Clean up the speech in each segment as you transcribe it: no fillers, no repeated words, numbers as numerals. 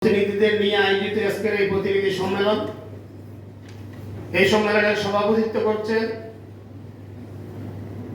প্রতিনিধিদের নিয়ে আয়োজিত আজকের এই প্রতিনিধি সম্মেলন, এই সম্মেলনের সভাপতিত্ব করছেন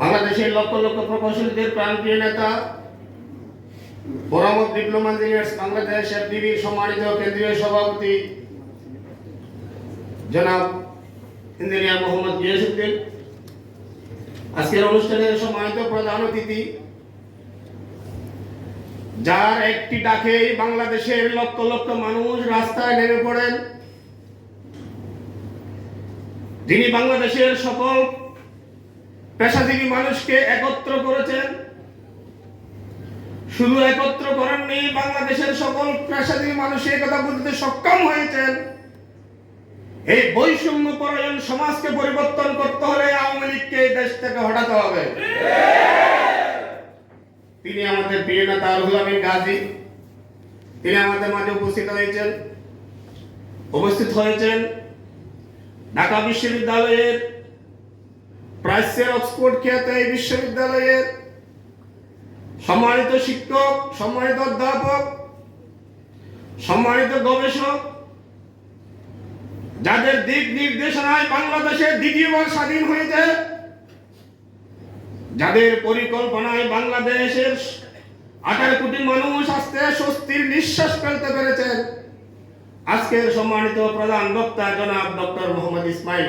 বাংলাদেশের লক্ষ লক্ষ প্রকৌশলীদের প্রাণপ্রিয় নেতা forum of diploma engineers Bangladesh এফডিবির সম্মানিত কেন্দ্রীয় সভাপতি জনাব ইঞ্জিনিয়ার মোহাম্মদ গিয়াসউদ্দিন। আজকের অনুষ্ঠানের সম্মানিত প্রধান অতিথি, যার একটি ডাকেই বাংলাদেশের লক্ষ লক্ষ মানুষ রাস্তায় নেমে পড়েন, যিনি বাংলাদেশের সকল পেশাজীবী মানুষকে একত্র করেছেন। শুধু একত্র করেননি, বাংলাদেশের সকল পেশাজীবী মানুষ এই কথা বুঝতে সক্ষম হয়েছেন এই বৈষম্য পরায়ণ সমাজকে পরিবর্তন করতে হলে আওয়ামী লীগকে দেশ থেকে হটাতে হবে। তিনি আমাদের প্রিয় নেতা রুহুল আমিন গাজী, তিনি আমাদের মাঝে উপস্থিত হয়েছেন ঢাকা বিশ্ববিদ্যালয়ের প্রাচ্যের অক্সফোর্ড খ্যাত এই বিশ্ববিদ্যালয়ের সম্মানিত শিক্ষক, সম্মানিত অধ্যাপক, সম্মানিত গবেষক, যাদের দিক নির্দেশনায় বাংলাদেশের দ্বিতীয়বার স্বাধীন হয়েছে, যাদের পরিকল্পনায় বাংলাদেশের 18 কোটি মানুষ আজকে স্বস্তির নিঃশ্বাস ফেলতে পেরেছেন। আজকের সম্মানিত প্রধান বক্তা জনাব ডক্টর মোহাম্মদ ইসমাইল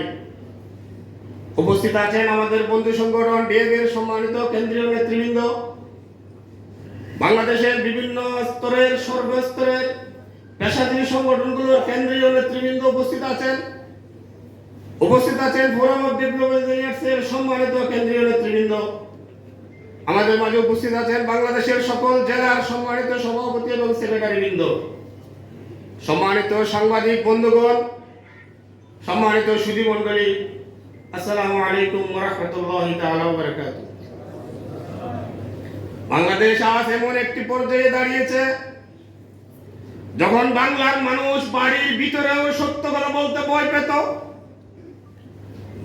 উপস্থিত আছেন। আমাদের বন্ধু সংগঠন ডিএবির সম্মানিত কেন্দ্রীয় নেতৃবৃন্দ, বাংলাদেশের বিভিন্ন স্তরের সর্বস্তরের পেশাজীবী সংগঠনগুলোর কেন্দ্রীয় নেতৃবৃন্দ উপস্থিত আছেন ফোরাম অফ ডিপ্লোমা ইঞ্জিনিয়ার্সের সম্মানিত কেন্দ্রীয় নেতৃবৃন্দ। আমাদের মাঝে উপস্থিত আছেন বাংলাদেশের সকল জেলার সম্মানিত সভাপতি এবং সেক্রেটারি বৃন্দ, সম্মানিত সাংবাদিক বন্ধুগণ, সম্মানিত সুধী মণ্ডলী, আসসালামু আলাইকুম ওয়া রাহমাতুল্লাহি তাআলা ওয়া বারাকাতুহু। বাংলাদেশ আজ এমন একটি পর্যায়ে দাঁড়িয়েছে যখন বাংলার মানুষ বাড়ির ভিতরেও সত্য কথা বলতে ভয় পেত।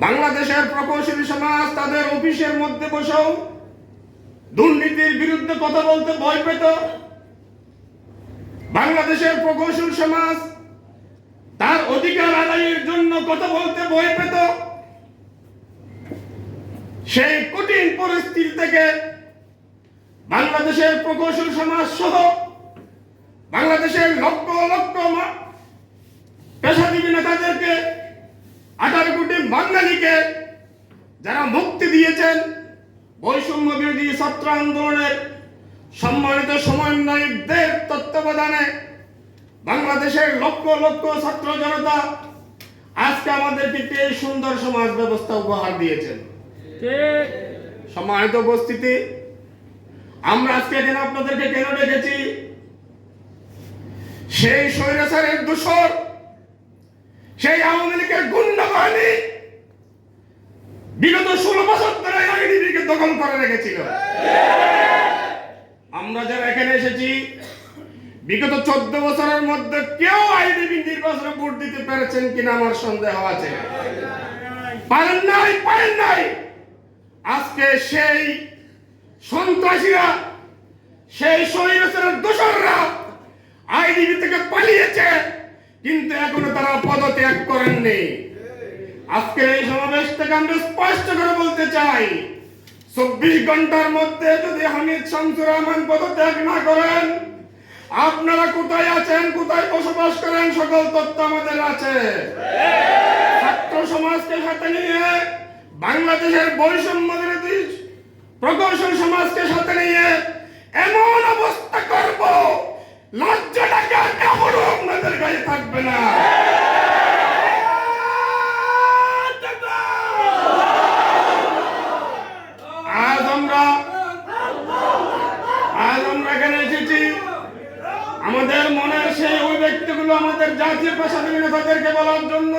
বাংলাদেশের প্রকৌশলী সমাজ তাদের অফিসের মধ্যে বসেও দুর্নীতির বিরুদ্ধে কথা বলতে ভয় পেত। বাংলাদেশের প্রকৌশল সমাজ তার অধিকার আদায়ের জন্য কথা বলতে ভয় পেত। সেই কঠিন পরিস্থিতি থেকে বাংলাদেশের প্রকৌশল সমাজ সহ বাংলাদেশের লক্ষ লক্ষ পেশাজীবী নেতাদেরকে, 18 কোটি বাঙালিকে যারা মুক্তি দিয়েছেন, বৈষম্য বিরোধী ছাত্র আন্দোলনের সম্মানিত সমন্বয়কদের তত্ত্বাবধানে বাংলাদেশের লক্ষ লক্ষ ছাত্র জনতা আজকে আমাদেরকে এই সুন্দর সমাজ ব্যবস্থা উপহার দিয়েছেন। সম্মানিত উপস্থিতি, আমরা আজকে এখানে আপনাদেরকে কেন ডেকেছি? সেই স্বৈরাচারের দোসর, সেই আওয়ামী লীগের গুন্ডা বাহিনী বিগত 16 বছর ধরে আইডিবিকে দখল করে রেখেছিল। আমরা যারা এখানে এসেছি, বিগত 14 বছরের মধ্যে কেউ আইডিবি নির্বাচনে ভোট দিতে পেরেছেন কিনা আমার সন্দেহ আছে। পারেন নাই। আজকে সেই সন্ত্রাসীরা, সেই স্বৈরাচারের দোসররা আইডিবি থেকে পালিয়েছে, কিন্তু এখনো তারা পদত্যাগ করেননি। আজকের এই সমাবেশ থেকে আমরা স্পষ্ট করে বলতে চাই, 24 ঘন্টার মধ্যে যদি হামিদ শামসুর রহমান পদত্যাগ না করেন, আপনারা কোথায় আছেন, কোথায় বসবাস করেন, সকল তথ্য আমাদের আছে। ছাত্র সমাজকে সাথে নিয়ে, বাংলাদেশের বৈষম্য বিরোধী প্রকৌশল সমাজকে সাথে নিয়ে এমন অবস্থা করব, লজ্জাটাকে কেমনও আপনাদের গায়ে থাকবে না। আজ আমরা এখানে এসেছি আমাদের মনের সেই ওই ব্যক্তিগুলো, আমাদের জাতীয় পেশাজীবী নেতাদেরকে বলার জন্য।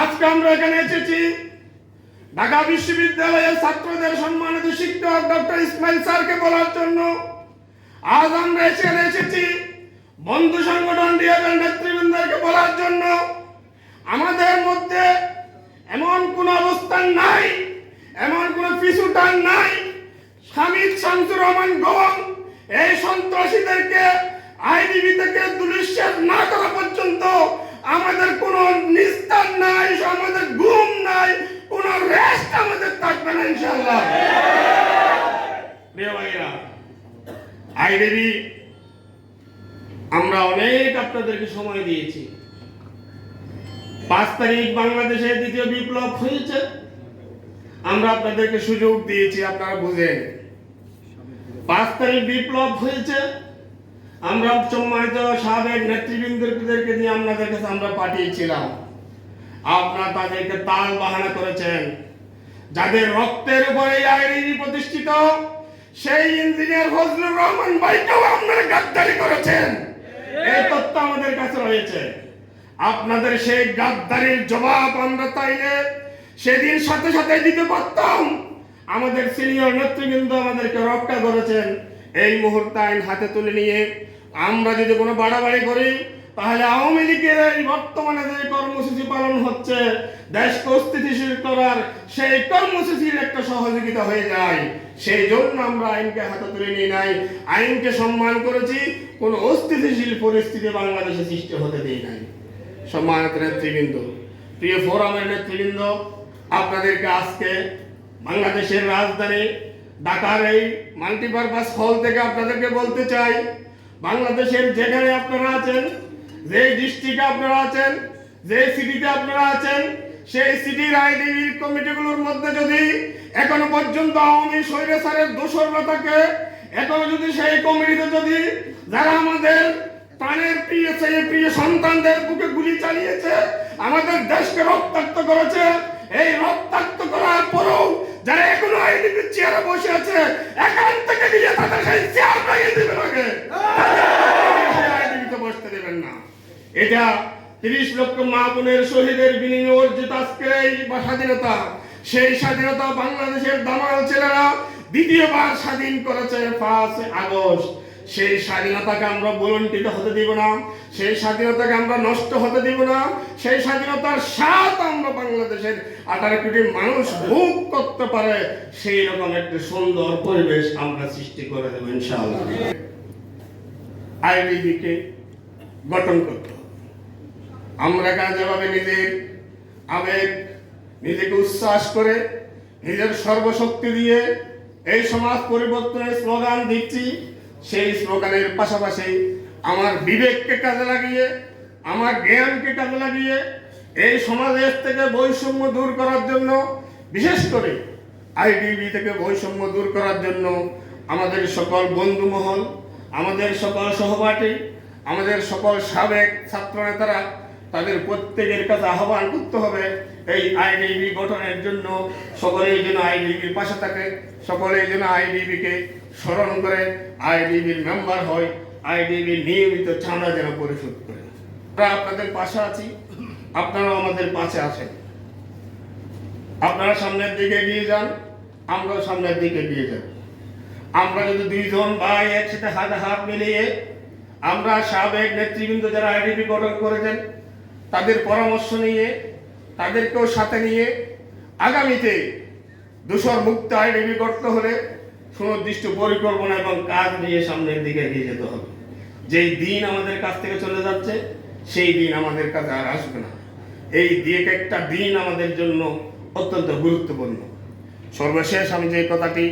আজকে আমরা এখানে এসেছি ঢাকা বিশ্ববিদ্যালয়ের ছাত্রদের সম্মানিত শিক্ষক ডক্টর ইসমাইল স্যারকে বলার জন্য। আজ আমরা এখানে এসেছি বন্ধু সংগঠন ডিএবির নেতৃবৃন্দকে বলার জন্য। আমাদের মধ্যে এমন কোন অবস্থান নাই, এমন কোন পিছুটান নাই। হামিদ শামসুর রহমান গম এই সন্ত্রাসীদেরকে আইডিবি থেকে দুলিশ্বাস না করা পর্যন্ত আমাদের কোনো নিস্তার নাই, আমাদের ঘুম নাই, কোনো রেস্ট আমাদের থাকবে না ইনশাআল্লাহ। প্রিয় ভাইরা, আইডিবি আমরা অনেক আপনাদেরকে সময় দিয়েছি। 5 তারিখ বাংলাদেশে দ্বিতীয় বিপ্লব হয়েছে, আমরা আপনাদেরকে সুযোগ দিয়েছি, আপনারা বুঝেন। 5 তারিখ বিপ্লব হয়েছে, আমরা সম্মানিত সাবেক নেতৃবৃন্দদেরকে নিয়ে আপনাদের কাছে আমরা পাঠিয়েছিলাম। আপনারা তাদেরকে তাল বাহানা করেছেন। যাদের রক্তের উপরে আইডিবি প্রতিষ্ঠিত, সেই ইঞ্জিনিয়ার ফজলুর রহমান ভাইকেও আপনারা গাদ্দারি করেছেন। এই তথ্য আমাদের কাছে রয়েছে। আপনাদের সেই গাদ্দারির জবাব আমরা তাইলে সেদিন সাথে সাথে দিতে পারতাম। আমাদের সিনিয়র নেতৃবৃন্দ আমাদেরকে রক্ষা করেছেন। এই মুহূর্তে আইন হাতে তুলে নিয়ে আমরা যদি কোনো বাড়াবাড়ি করি, তাহলে আওয়ামী লীগের এই বর্তমানে যে কর্মসূচি পালন হচ্ছে দেশকে স্থিতিশীল করার, সেই কর্মসূচির একটা সহযোগিতা হয়ে যায়। সেই জন্য আমরা আইনকে হাতে তুলে নিয়ে নাই, আইনকে সম্মান করেছি, কোনো অস্থিতিশীল পরিস্থিতি বাংলাদেশে সৃষ্টি হতে দিই নাই। সম্মানিত নেতৃবৃন্দ, প্রিয় ফোরামের নেতৃবৃন্দ, আপনাদেরকে আজকে বাংলাদেশের রাজধানী ঢাকার এই মাল্টিপারপাস হল থেকে আপনাদেরকে বলতে চাই, বাংলাদেশের যেখানে আপনারা আছেন, যে ডিস্ট্রিক্টে আপনারা আছেন, যে সিটিতে আপনারা আছেন, সেই সিটির আইডিবির কমিটিগুলোর মধ্যে যদি এখনো পর্যন্ত আওয়ামী স্বৈরাচারের দোসররা থাকে, এখনো যদি সেই কমিটিতে যদি যারা আমাদের প্রাণের প্রিয় সন্তানদের বুকে গুলি চালিয়েছে, আমাদের দেশকে রক্তাক্ত করেছে, এই রক্তাক্ত করার পরেও যারা এখনো আইডিবির চেয়ারে বসে আছে, এখান থেকে দিয়ে তাদের সেই চেয়ার ভেঙে দেবেন, আগে আইডিবিতে বসতে দেবেন না। এটা 30 লক্ষ মা বোনের শহীদের বিনিময়ে অর্জিত আজকের এই স্বাধীনতা, সেই স্বাধীনতা বাংলাদেশের দামাল ছেলেরা দ্বিতীয়বার স্বাধীন করেছে 5 আগস্ট। সেই স্বাধীনতাকে আমরা বলন্টিত হতে দিব না, সেই স্বাধীনতাকে আমরা নষ্ট হতে দিব না, সেই স্বাধীনতার স্বাদ আমরা বাংলাদেশের 18 কোটি মানুষ ভোগ করতে পারে, সেই রকম একটা সুন্দর পরিবেশ আমরা সৃষ্টি করে দেব ইনশাআল্লাহ। আইডিবিকে গঠন করতে হবে। আমরা যেভাবে নিজের আবেগ, নিজেকে উচ্ছ্বাস করে, নিজের সর্বশক্তি দিয়ে এই সমাজ পরিবর্তনের স্লোগান দিচ্ছি, সেই স্লোগানের পাশাপাশি আমার বিবেককে কাজে লাগিয়ে, আমার জ্ঞানকে কাজে লাগিয়ে এই সমাজের থেকে বৈষম্য দূর করার জন্য, বিশেষ করে আইডিবি থেকে বৈষম্য দূর করার জন্য আমাদের সকল বন্ধু মহল, আমাদের সকল সহপাঠী, আমাদের সকল সাবেক ছাত্র নেতারা, তাদের প্রত্যেকের কাছে আহ্বান করতে হবে এই আইডিবি গঠনের জন্য। সকলেই যেন আইডিবির পাশে থাকে, সকলেই যেন আইডিবিকে স্মরণ করে আইডিবির মেম্বার হয়, আইডিবির নিয়মিত চাঁদা যেন পরিশোধ করে। আমরা আপনাদের পাশে আছি, আপনারাও আমাদের পাশে আছেন। আপনারা সামনের দিকে এগিয়ে যান, আমরাও সামনের দিকে এগিয়ে যাব। আমরা যদি 2 জন ভাই একসাথে হাতে হাত মিলিয়ে, আমরা সাবেক নেতৃবৃন্দ যারা আইডিবি গঠন করেছেন তাদের পরামর্শ নিয়ে, তাদেরকেও সাথে নিয়ে আগামীতে দূষণ মুক্ত আইডিবি করতে হলে সুনির্দিষ্ট পরিকল্পনা এবং কাজ নিয়ে সামনের দিকে এগিয়ে যেতে হবে। যেই দিন আমাদের কাছ থেকে চলে যাচ্ছে, সেই দিন আমাদের কাছে আর আসবে না। এই একটা দিন আমাদের জন্য অত্যন্ত গুরুত্বপূর্ণ। সর্বশেষ আমি যে কথাটি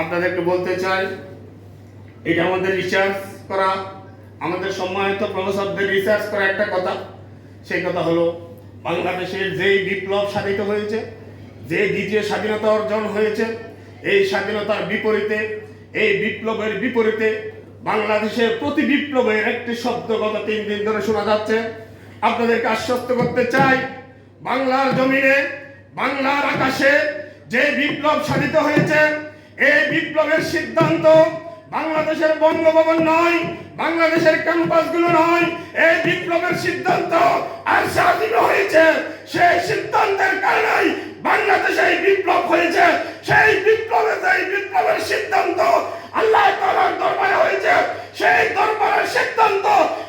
আপনাদেরকে বলতে চাই, এটা আমাদের রিসার্চ করা, আমাদের সম্মানিত প্রফেসরদের রিসার্চ করা একটা কথা। সেই কথা হলো, বাংলাদেশের যেই বিপ্লব সাধিত হয়েছে, যে দ্বিতীয় স্বাধীনতা অর্জন হয়েছে, এই স্বাধীনতার বিপরীতে, এই বিপ্লবের বিপরীতে বাংলাদেশের প্রতি বিপ্লবের একটি শব্দ গত 3 দিন ধরে শোনা যাচ্ছে। আপনাদেরকে আশ্বস্ত করতে চাই, বাংলার জমিনে, বাংলার আকাশে যে বিপ্লব সাধিত হয়েছে, এই বিপ্লবের সিদ্ধান্ত বাংলাদেশের বঙ্গভবন নয়, বাংলাদেশের ক্যাম্পাসগুলো নয়, এই বিপ্লবের সিদ্ধান্ত আর স্বাধীন হয়েছে। সেই সিদ্ধান্তের কারণেই বাংলাদেশে এই বিপ্লব হয়েছে। সেই বিপ্লবের সিদ্ধান্ত আল্লাহ তাআলার দরবারে হয়েছে। সেই দরবারের সিদ্ধান্ত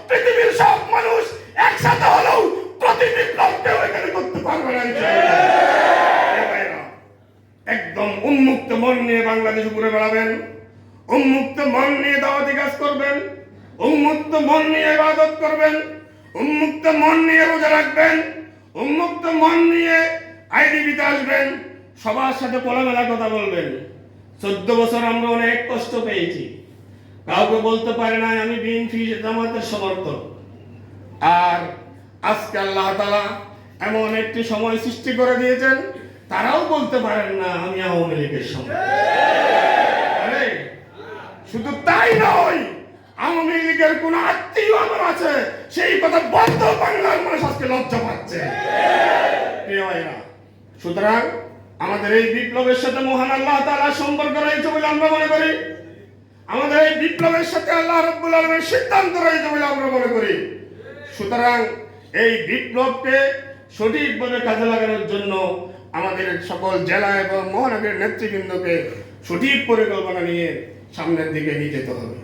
পৃথিবীর সব মানুষ একসাথে হলেও প্রতি বিপ্লবকে এখানে করতে পারবে না। একদম উন্মুক্ত মন নিয়ে বাংলাদেশে ঘুরে বেড়াবেন, উন্মুক্ত মন নিয়ে দাওয়াতি কাজ করবেন, উন্মুক্ত মন নিয়ে ইবাদত করবেন, উন্মুক্ত মন নিয়ে রোজা রাখবেন, উন্মুক্ত মন নিয়ে আইডিবিতে আসবেন, সবার সাথে খোলামেলা কথা বলবেন। 14 বছর আমরা অনেক কষ্ট পেয়েছি, কাউকে বলতে পারে না আমি বিএনপি জামাতের সমর্থক। আর আজকে আল্লাহ তাআলা এমন একটি সময় সৃষ্টি করে দিয়েছেন, তারাও বলতে পারেন না আমি আওয়ামী লীগের সমর্থক। আরে শুধু তাই নয়, আওয়ামী লীগের কোন আত্মীয় আমার আছে সেই কথা বলতে বাংলার মানুষ আজকে লজ্জা পাচ্ছে। প্রিয় ভাইরা, সুতরাং আমাদের এই বিপ্লবের সাথে মহান আল্লাহ তাআলা সম্পর্ক রয়েছে বলে আমরা মনে করি। আমাদের এই বিপ্লবের সাথে আল্লাহ রাব্বুল আলামিনের সিদ্ধান্ত রয়েছে বলে আমরা মনে করি। সুতরাং এই বিপ্লবকে সঠিকভাবে কাজে লাগানোর জন্য আমাদের সকল জেলা এবং মহানগরের নেতৃবৃন্দকে সঠিক পরিকল্পনা নিয়ে সামনের দিকে নিয়ে যেতে হবে।